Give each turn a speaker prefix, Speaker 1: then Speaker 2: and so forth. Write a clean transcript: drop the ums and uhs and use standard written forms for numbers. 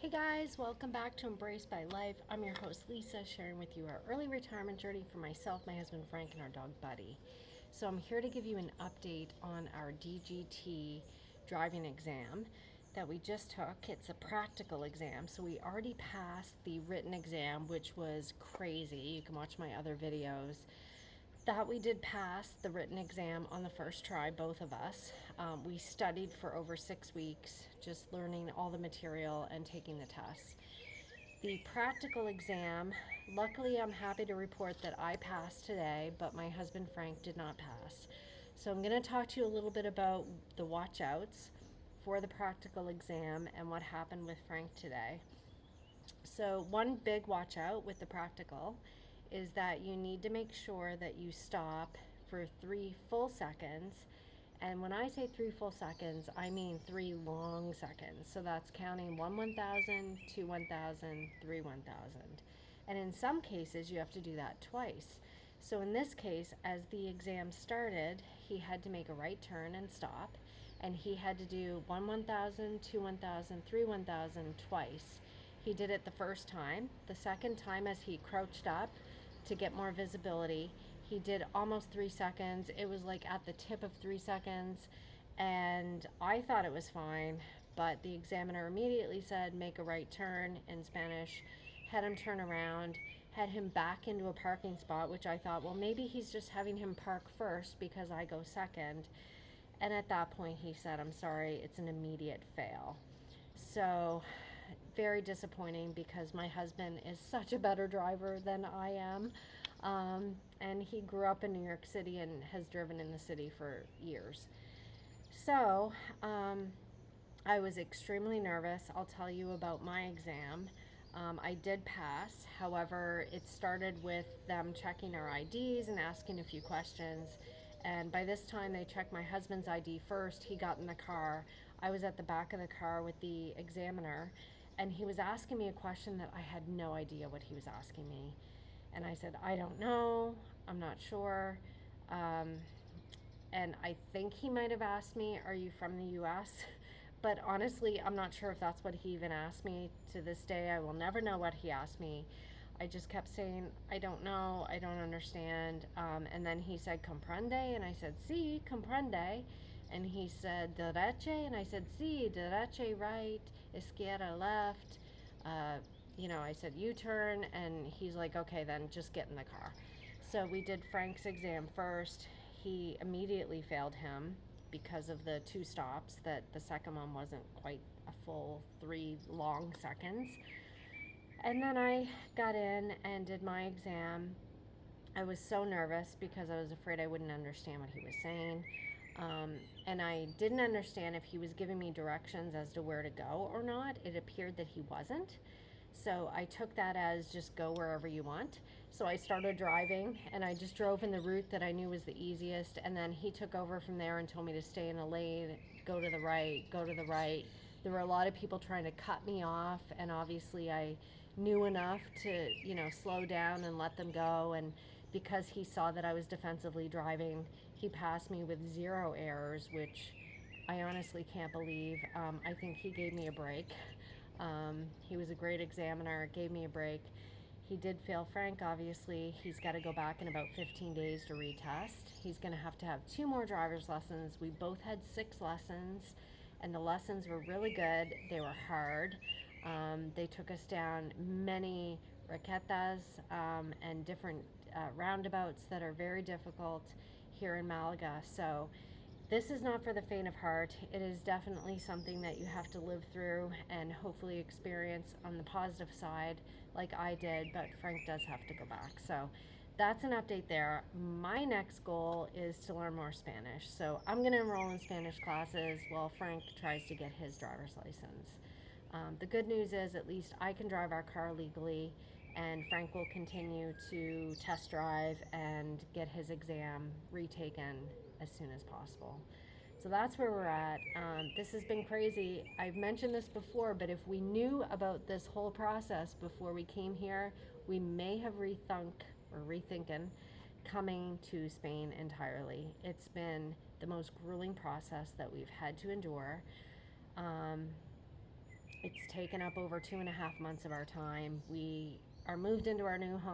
Speaker 1: Hey guys, welcome back to Embraced by Life. I'm your host Lisa, sharing with you our early retirement journey for myself, my husband Frank, and our dog Buddy. So I'm here to give you an update on our DGT driving exam that we just took. It's a practical exam, so we already passed the written exam, which was crazy. You can watch my other videos. That we did pass the written exam on the first try, both of us. We studied for over 6 weeks, just learning all the material and taking the tests. The practical exam, luckily I'm happy to report that I passed today, but my husband Frank did not pass. So I'm going to talk to you a little bit about the watch outs for the practical exam and what happened with Frank today. So one big watch out with the practical is that you need to make sure that you stop for 3 full seconds. And when I say 3 full seconds, I mean 3 long seconds. So that's counting 1,000, 2 1,000, 3 1,000. And in some cases, you have to do that twice. So in this case, as the exam started, he had to make a right turn and stop. And he had to do 1,000, 2 1,000, 3 1,000 twice. He did it the first time. The second time, as he crouched up to get more visibility, he did almost 3 seconds. It was like at the tip of 3 seconds, and I thought it was fine, but the examiner immediately said, make a right turn in Spanish, had him turn around, had him back into a parking spot, which I thought, well, maybe he's just having him park first because I go second. And at that point, he said, I'm sorry, it's an immediate fail. So very disappointing because my husband is such a better driver than I am. And he grew up in New York City and has driven in the city for years. So I was extremely nervous. I'll tell you about my exam. I did pass. However, it started with them checking our IDs and asking a few questions. And by this time, they checked my husband's ID first. He got in the car. I was at the back of the car with the examiner, and he was asking me a question that I had no idea what he was asking me. And I said, I don't know. I'm not sure. And I think he might have asked me, are you from the US? But honestly, I'm not sure if that's what he even asked me. To this day, I will never know what he asked me. I just kept saying, I don't know, I don't understand. And then he said, comprende? And I said, sí, comprende. And he said, dereche? And I said, sí, dereche, right, izquierda, left. I said, U-turn. And he's like, okay, then just get in the car. So we did Frank's exam first. He immediately failed him because of the 2 stops, that the second one wasn't quite a full 3 long seconds. And then I got in and did my exam. I was so nervous because I was afraid I wouldn't understand what he was saying. And I didn't understand if he was giving me directions as to where to go or not. It appeared that he wasn't. So I took that as just go wherever you want. So I started driving, and I just drove in the route that I knew was the easiest. And then he took over from there and told me to stay in a lane, go to the right, go to the right. There were a lot of people trying to cut me off, and obviously I knew enough to, slow down and let them go. And because he saw that I was defensively driving, he passed me with 0 errors, which I honestly can't believe. I think he gave me a break. He was a great examiner, gave me a break. He did fail Frank, obviously. He's got to go back in about 15 days to retest. He's going to have 2 more driver's lessons. We both had 6 lessons, and the lessons were really good. They were hard. They took us down many raquetas and different roundabouts that are very difficult here in Malaga. So this is not for the faint of heart. It is definitely something that you have to live through and hopefully experience on the positive side like I did, but Frank does have to go back. So that's an update there. My next goal is to learn more Spanish. So I'm going to enroll in Spanish classes while Frank tries to get his driver's license. The good news is at least I can drive our car legally, and Frank will continue to test drive and get his exam retaken as soon as possible. So that's where we're at. This has been crazy. I've mentioned this before, but if we knew about this whole process before we came here, we may have rethinking coming to Spain entirely. It's been the most grueling process that we've had to endure. It's taken up over 2.5 months of our time. We are moved into our new home.